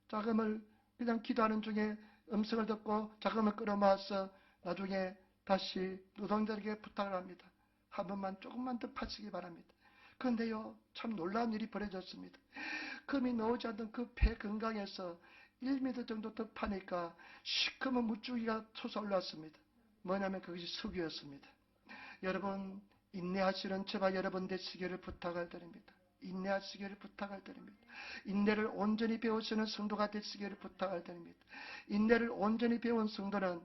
자금을 그냥 기도하는 중에 음성을 듣고 자금을 끌어모아서 나중에 다시 노동자에게 부탁을 합니다. 한 번만 조금만 더 파시기 바랍니다. 그런데요, 참 놀라운 일이 벌어졌습니다. 금이 나오지 않던 그 폐 건강에서 1m 정도 더 파니까 시커먼 물줄기가 솟아올랐습니다. 뭐냐면 그것이 석유였습니다. 여러분, 인내하시는 제발 여러분 되시기를 부탁을 드립니다. 인내하시기를 부탁을 드립니다. 인내를 온전히 배우시는 성도가 되시기를 부탁을 드립니다. 인내를 온전히 배운 성도는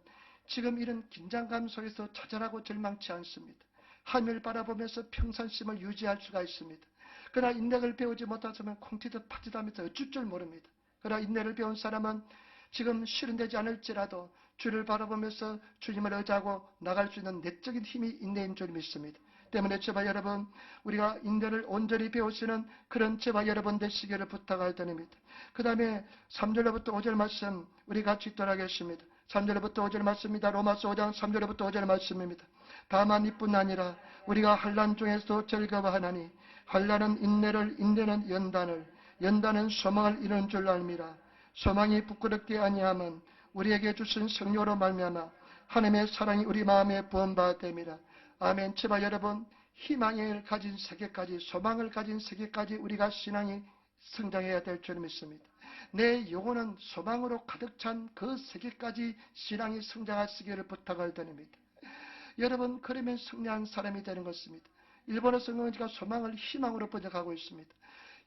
지금 이런 긴장감 속에서 좌절하고 절망치 않습니다. 하늘을 바라보면서 평산심을 유지할 수가 있습니다. 그러나 인내를 배우지 못하면 콩튀듯 파지도 하면서 어쩔 줄 모릅니다. 그러나 인내를 배운 사람은 지금 실현되지 않을지라도 주를 바라보면서 주님을 의지하고 나갈 수 있는 내적인 힘이 인내인 줄 믿습니다. 때문에 제발 여러분, 우리가 인내를 온전히 배우시는 그런 제발 여러분 되시기를 부탁할 때입니다. 그 다음에 3절부터 5절 말씀 우리 같이 읽도록 하겠습니다. 3절부터 5절 말씀입니다. 로마서 5장 3절부터 5절 말씀입니다. 다만 이뿐 아니라 우리가 환난 중에서도 즐거워하나니 환난은 인내를, 인내는 연단을, 연단은 소망을 이루는 줄 알미라. 소망이 부끄럽게 아니하면 우리에게 주신 성령으로 말미암아 하나님의 사랑이 우리 마음에 부음받음이라. 아멘. 제발 여러분, 희망을 가진 세계까지, 소망을 가진 세계까지 우리가 신앙이 성장해야 될 줄 믿습니다. 내 영혼은 소망으로 가득 찬 그 세계까지 신앙이 성장하시기를 부탁을 드립니다. 여러분, 그러면 승리한 사람이 되는 것입니다. 일본어 성경지가 소망을 희망으로 번역하고 있습니다.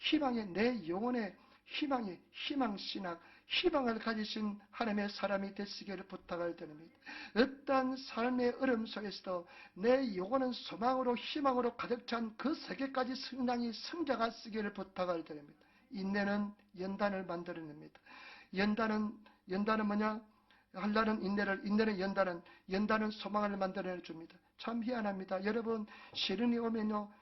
희망의, 내 영혼의 희망이, 희망신학, 희망을 가지신 하나님의 사람이 되시기를 부탁을 드립니다. 어떠한 삶의 어려움 속에서도 내 영혼은 소망으로, 희망으로 가득 찬 그 세계까지 성장이 성장하시기를 부탁을 드립니다. 인내는 연단을 만들어냅니다. 연단은 뭐냐? 환난은 인내를, 인내는 연단은 소망을 만들어 줍니다. 참 희한합니다. 여러분, 시련이 오면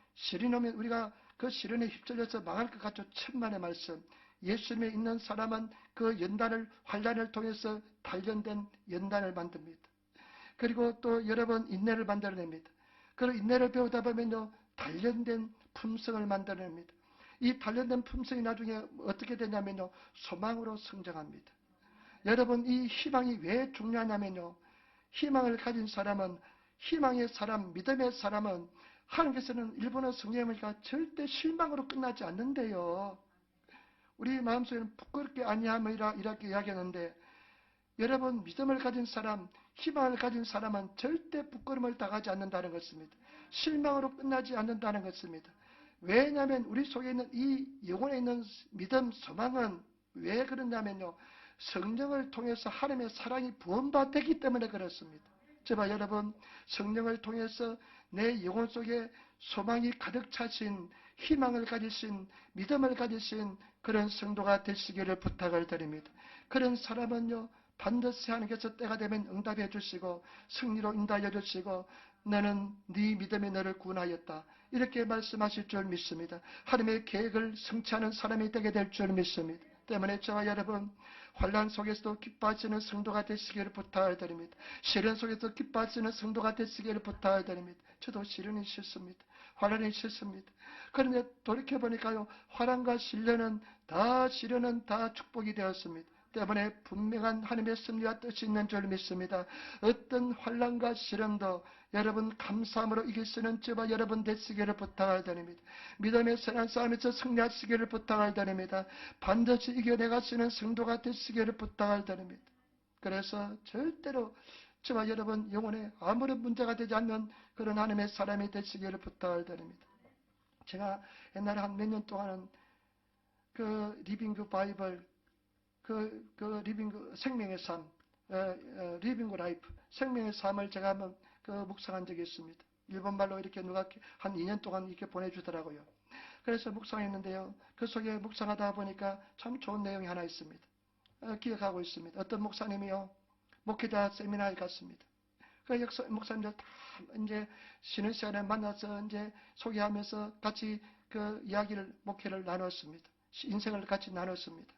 우리가 그 시련에 휩쓸려서 망할 것 같죠. 천만의 말씀. 예수님에 있는 사람은 그 연단을, 환난을 통해서 단련된 연단을 만듭니다. 그리고 또 여러분, 인내를 만들어냅니다. 그리고 인내를 배우다 보면요, 단련된 품성을 만들어냅니다. 이 단련된 품성이 나중에 어떻게 되냐면요, 소망으로 성장합니다. 여러분, 이 희망이 왜 중요하냐면요, 희망을 가진 사람은, 희망의 사람, 믿음의 사람은 하나님께서는 일본어 성경이니까 절대 실망으로 끝나지 않는데요. 우리 마음속에는 부끄럽게 아니함이라 이렇게 이야기하는데, 여러분, 믿음을 가진 사람, 희망을 가진 사람은 절대 부끄러움을 당하지 않는다는 것입니다. 실망으로 끝나지 않는다는 것입니다. 왜냐하면 우리 속에 있는 이 영혼에 있는 믿음, 소망은 왜 그러냐면요, 성령을 통해서 하나님의 사랑이 부음받았기 때문에 그렇습니다. 제발 여러분, 성령을 통해서 내 영혼 속에 소망이 가득 차신, 희망을 가지신, 믿음을 가지신 그런 성도가 되시기를 부탁을 드립니다. 그런 사람은요, 반드시 하나님께서 때가 되면 응답해 주시고 승리로 인도하여 주시고 나는 네 믿음이 너를 구원하였다, 이렇게 말씀하실 줄 믿습니다. 하나님의 계획을 성취하는 사람이 되게 될 줄 믿습니다. 때문에 저와 여러분, 환난 속에서도 기뻐하시는 성도가 되시기를 부탁을 드립니다. 시련 속에서 기뻐하시는 성도가 되시기를 부탁을 드립니다. 저도 시련이 싫습니다. 환난이 싫습니다. 그런데 돌이켜보니까요, 환난과 시련은 다 축복이 되었습니다. 때문에 분명한 하나님의 섭리와 뜻이 있는 줄 믿습니다. 어떤 환난과 시련도 여러분 감사함으로 이길 수 있는 저와 여러분 되시기를 부탁을 드립니다. 믿음의 선한 싸움에서 승리하시기를 부탁을 드립니다. 반드시 이겨내갈 수 있는 성도가 되시기를 부탁을 드립니다. 그래서 절대로 저와 여러분 영혼에 아무런 문제가 되지 않는 그런 하나님의 사람이 되시기를 부탁을 드립니다. 제가 옛날에 한 몇 년 동안은 그 리빙 바이블 그 리빙 생명의 삶, 리빙 라이프 생명의 삶을 제가 한번 묵상한 적이 있습니다. 일본말로 이렇게 누가 한 2년 동안 이렇게 보내주더라고요. 그래서 묵상했는데요. 그 속에 묵상하다 보니까 참 좋은 내용이 하나 있습니다. 기억하고 있습니다. 어떤 목사님이요, 목회자 세미나에 갔습니다. 그 목사님들 다 이제 쉬는 시간에 만나서 이제 소개하면서 같이 그 이야기를, 목회를 나눴습니다. 인생을 같이 나눴습니다.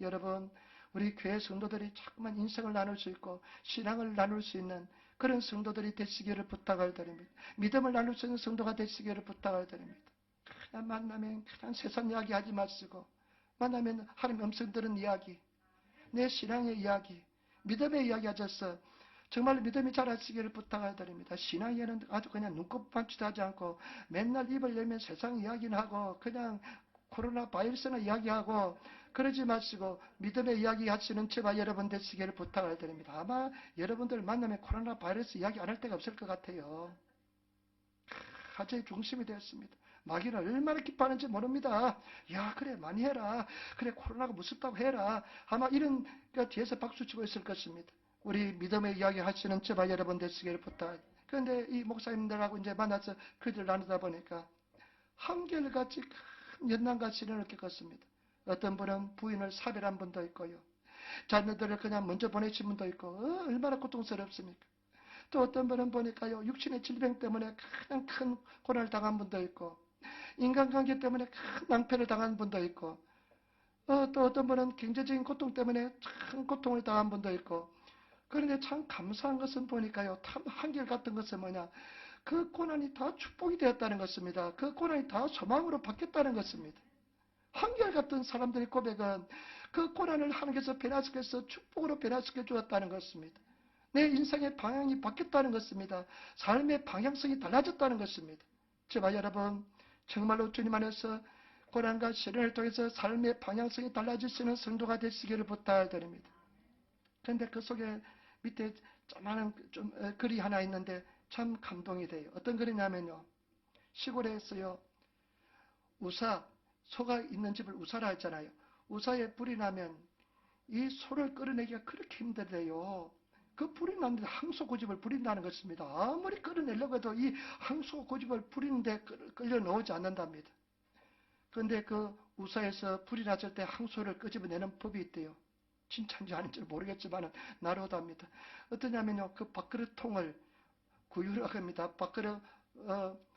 여러분, 우리 교회 성도들이 자꾸만 인생을 나눌 수 있고 신앙을 나눌 수 있는 그런 성도들이 되시기를 부탁을 드립니다. 믿음을 나눌 수 있는 성도가 되시기를 부탁을 드립니다. 그냥 만나면 그냥 세상 이야기 하지 마시고, 만나면 하나님 음성 들은 이야기, 내 신앙의 이야기, 믿음의 이야기 하셔서 정말 믿음이 자라시기를 부탁을 드립니다. 신앙에는 아주 그냥 눈곱만치도 하지 않고 맨날 입을 열면 세상 이야기는 하고 그냥 코로나 바이러스나 이야기하고 그러지 마시고 믿음의 이야기 하시는 저와 여러분 되시기를 부탁을 드립니다. 아마 여러분들 만나면 코로나 바이러스 이야기 안 할 데가 없을 것 같아요. 화제의 중심이 되었습니다. 마귀는 얼마나 기뻐하는지 모릅니다. 야, 그래, 많이 해라. 그래, 코로나가 무섭다고 해라. 아마 이런 뒤에서 박수치고 있을 것입니다. 우리 믿음의 이야기 하시는 저와 여러분 되시기를 부탁합니다. 그런데 이 목사님들하고 이제 만나서 그들 나누다 보니까 한결같이 큰 연난과 시련을 겪었습니다. 어떤 분은 부인을 사별한 분도 있고요. 자녀들을 그냥 먼저 보내신 분도 있고, 얼마나 고통스럽습니까? 또 어떤 분은 보니까요, 육신의 질병 때문에 가장 큰 고난을 당한 분도 있고, 인간관계 때문에 큰 낭패를 당한 분도 있고, 또 어떤 분은 경제적인 고통 때문에 큰 고통을 당한 분도 있고, 그런데 참 감사한 것은 보니까요, 참 한결같은 것은 뭐냐, 그 고난이 다 축복이 되었다는 것입니다. 그 고난이 다 소망으로 바뀌었다는 것입니다. 한결같은 사람들의 고백은 그 고난을 하나님께서 변화시켜서 축복으로 변화시켜 주었다는 것입니다. 내 인생의 방향이 바뀌었다는 것입니다. 삶의 방향성이 달라졌다는 것입니다. 저와 여러분, 정말로 주님 안에서 고난과 시련을 통해서 삶의 방향성이 달라지시는 성도가 되시기를 부탁드립니다. 그런데 그 속에 밑에 조그마한 글이 하나 있는데 참 감동이 돼요. 어떤 글이냐면요, 시골에서요, 소가 있는 집을 우사라 했잖아요. 우사에 불이 나면 이 소를 끌어내기가 그렇게 힘들대요. 그 불이 났는데 항소 고집을 부린다는 것입니다. 아무리 끌어내려고 해도 이 항소 고집을 부리는데 끌려 나오지 않는답니다. 그런데 그 우사에서 불이 났을 때 항소를 끄집어내는 법이 있대요. 진짜인지 아닌지 모르겠지만 나로답니다. 어떠냐면요, 그 밥그릇통을 구유라고 합니다.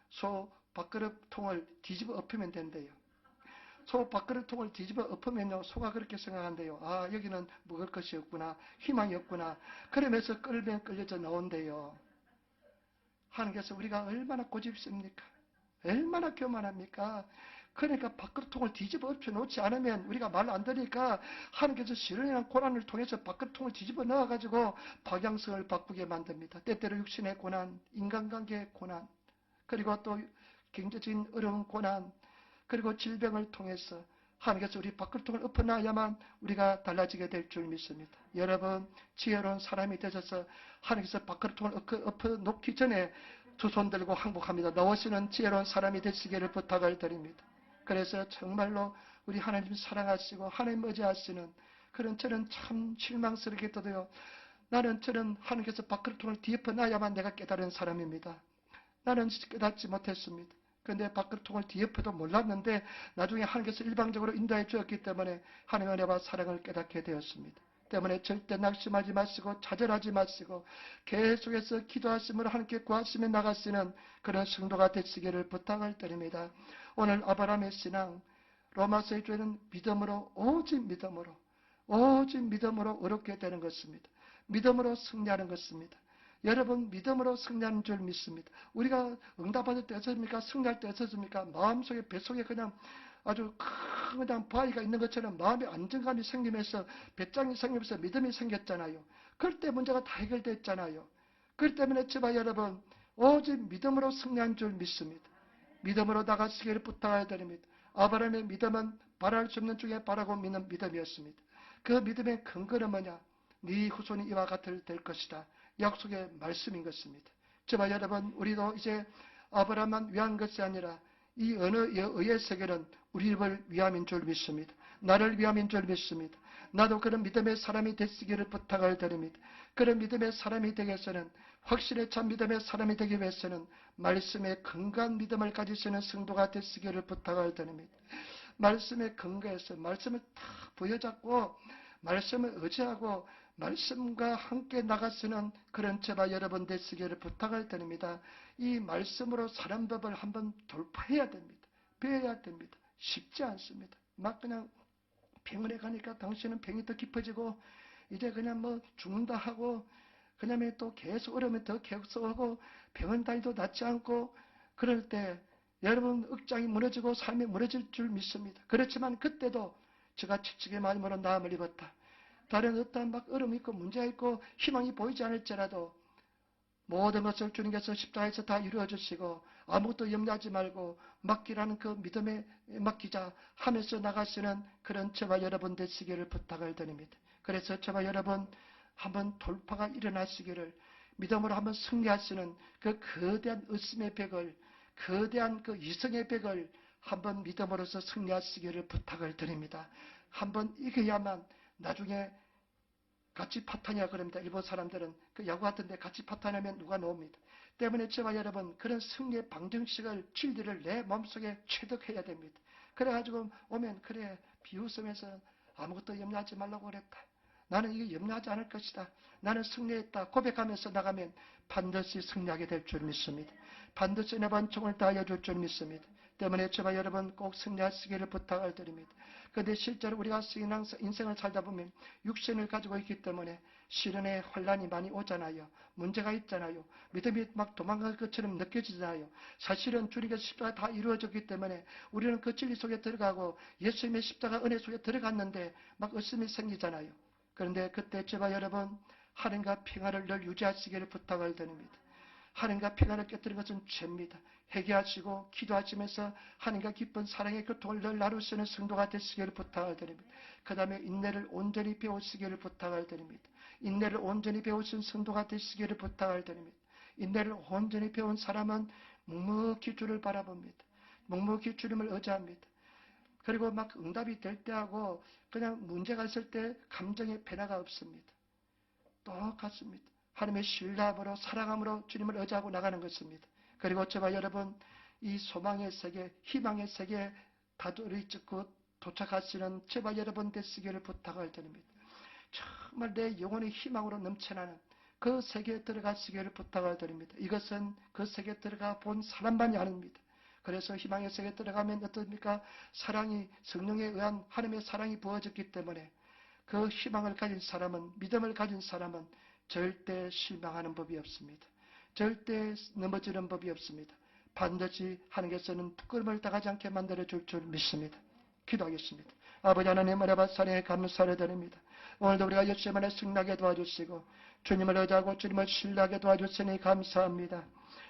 소 밥그릇통을 뒤집어 엎으면 된대요. 소 밥그릇통을 뒤집어 엎으면요, 소가 그렇게 생각한대요. 아, 여기는 먹을 것이 없구나, 희망이 없구나. 그러면서 끌면 끌려져 나온대요. 하나님께서 우리가 얼마나 고집습니까? 얼마나 교만합니까? 그러니까 밥그릇통을 뒤집어 엎혀 놓지 않으면 우리가 말 안 들으니까 하나님께서 시련이나 고난을 통해서 밥그릇통을 뒤집어 넣어가지고 방향성을 바꾸게 만듭니다. 때때로 육신의 고난, 인간관계의 고난, 그리고 또 경제적인 어려운 고난, 그리고 질병을 통해서 하나님께서 우리 밥그릇통을 엎어놔야만 우리가 달라지게 될 줄 믿습니다. 여러분, 지혜로운 사람이 되셔서 하나님께서 밥그릇통을 엎어놓기 전에 두 손 들고 항복합니다. 나오시는 지혜로운 사람이 되시기를 부탁을 드립니다. 그래서 정말로 우리 하나님 사랑하시고 하나님 의지하시는 그런 저는 참 실망스럽게도요, 나는 저는 하나님께서 밥그릇통을 뒤엎어놔야만 내가 깨달은 사람입니다. 나는 깨닫지 못했습니다. 그런데 밥그릇통을 뒤엎어도 몰랐는데 나중에 하나님께서 일방적으로 인도해 주었기 때문에 하나님의 은혜와 사랑을 깨닫게 되었습니다. 때문에 절대 낙심하지 마시고 좌절하지 마시고 계속해서 기도하심으로 하나님께 구하시며 나가시는 그런 성도가 되시기를 부탁을 드립니다. 오늘 아브라함의 신앙, 로마서의 죄는 믿음으로, 오직 믿음으로 어렵게 되는 것입니다. 믿음으로 승리하는 것입니다. 여러분, 믿음으로 승리하는 줄 믿습니다. 우리가 응답받을 때 어떻습니까? 승리할 때 어떻습니까? 마음속에, 뱃속에 그냥 아주 큰 그냥 바위가 있는 것처럼 마음의 안정감이 생기면서 배짱이 생기면서 믿음이 생겼잖아요. 그럴 때 문제가 다 해결됐잖아요. 그렇기 때문에 제발 여러분 오직 믿음으로 승리한 줄 믿습니다. 믿음으로 나가시기를 부탁해야 됩니다. 아브라함의 믿음은 바랄 수 없는 중에 바라고 믿는 믿음이었습니다. 그 믿음의 근거는 뭐냐? 네 후손이 이와 같을 될 것이다. 약속의 말씀인 것입니다. 제발 여러분 우리도 이제 아브라함만 위한 것이 아니라 이 어느 의의 세계는 우리를 위함인 줄 믿습니다. 나를 위함인 줄 믿습니다. 나도 그런 믿음의 사람이 되시기를 부탁을 드립니다. 그런 믿음의 사람이 되기 위해서는 확실히 참 믿음의 사람이 되기 위해서는 말씀의 건강한 믿음을 가지시는 성도가 되시기를 부탁을 드립니다. 말씀의 근거에서 말씀을 탁 부여잡고 말씀을 의지하고 말씀과 함께 나가시는 그런 제발 여러분 되시기를 부탁을 드립니다. 이 말씀으로 사는 법을 한번 돌파해야 됩니다. 배워야 됩니다. 쉽지 않습니다. 막 그냥 병원에 가니까 당신은 병이 더 깊어지고 이제 그냥 뭐 죽는다 하고 그다음에 또 계속 어려우면 더 계속하고 병원 다니도 낫지 않고 그럴 때 여러분 억장이 무너지고 삶이 무너질 줄 믿습니다. 그렇지만 그때도 제가 지치게 마음으로 나음을 입었다. 다른 어떠한 막 어려움이 있고 문제가 있고 희망이 보이지 않을지라도 모든 것을 주님께서 십자가에서 다 이루어 주시고 아무것도 염려하지 말고 맡기라는 그 믿음에 맡기자 하면서 나가시는 그런 저와 여러분 되시기를 부탁을 드립니다. 그래서 저와 여러분 한번 돌파가 일어나시기를 믿음으로 한번 승리하시는 그 거대한 의심의 벽을 거대한 그 이성의 벽을 한번 믿음으로써 승리하시기를 부탁을 드립니다. 한번 이겨야만 나중에 같이 파탄이야 그럽니다. 일본 사람들은 그 야구 같은 데 같이 파탄하면 누가 놓습니다. 때문에 저와 여러분 그런 승리의 방정식을 진리를 내 마음속에 체득해야 됩니다. 그래가지고 오면 그래 비웃으면서 아무것도 염려하지 말라고 그랬다. 나는 이거 염려하지 않을 것이다. 나는 승리했다. 고백하면서 나가면 반드시 승리하게 될 줄 믿습니다. 반드시 내 반총을 다하여 줄 줄 믿습니다. 때문에 저와 여러분 꼭 승리하시기를 부탁을 드립니다. 그런데 실제로 우리가 인생을 살다 보면 육신을 가지고 있기 때문에 시련의 혼란이 많이 오잖아요. 문제가 있잖아요. 믿음이 막 도망갈 것처럼 느껴지잖아요. 사실은 주님께서 십자가 다 이루어졌기 때문에 우리는 그 진리 속에 들어가고 예수님의 십자가 은혜 속에 들어갔는데 막 의심이 생기잖아요. 그런데 그때 저와 여러분 하나님과 평화를 늘 유지하시기를 부탁을 드립니다. 하나님과 평안을 깨뜨린 것은 죄입니다. 회개하시고 기도하시면서 하나님과 기쁜 사랑의 교통을 늘 나누시는 성도가 되시기를 부탁을 드립니다. 그 다음에 인내를 온전히 배우시기를 부탁을 드립니다. 인내를 온전히 배우신 성도가 되시기를 부탁을 드립니다. 인내를 온전히 배운 사람은 묵묵히 주를 바라봅니다. 묵묵히 주님을 의지합니다. 그리고 막 응답이 될 때하고 그냥 문제가 있을 때 감정의 변화가 없습니다. 똑같습니다. 하나님의 신뢰함으로 사랑함으로 주님을 의지하고 나가는 것입니다. 그리고 저와 여러분 이 소망의 세계, 희망의 세계에 다도리 찍고 도착하시는 저와 여러분 되시기를 부탁을 드립니다. 정말 내 영혼의 희망으로 넘쳐나는 그 세계에 들어가시기를 부탁을 드립니다. 이것은 그 세계에 들어가 본 사람만이 아닙니다. 그래서 희망의 세계에 들어가면 어떻습니까? 사랑이 성령에 의한 하나님의 사랑이 부어졌기 때문에 그 희망을 가진 사람은 믿음을 가진 사람은 절대 실망하는 법이 없습니다. 절대 넘어지는 법이 없습니다. 반드시 하나님께서는 부끄러움을 당하지 않게 만들어줄 줄 믿습니다. 기도하겠습니다. 아버지 하나님 은혜와 사랑에 감사를 드립니다. 오늘도 우리가 예수님 안에 승리하게 도와주시고 주님을 의지하고 주님을 신뢰하게 도와주시니 감사합니다.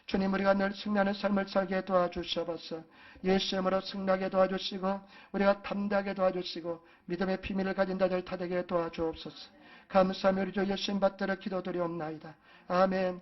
주님 우리가 늘 승리하는 삶을 살게 도와주시옵소서. 예수님으로 승리하게 도와주시고 우리가 담대하게 도와주시고 믿음의 비밀을 가진 자들 다 되게 도와주옵소서. 감사하며 우리 주 예수님 받들어 기도드리옵나이다. 아멘.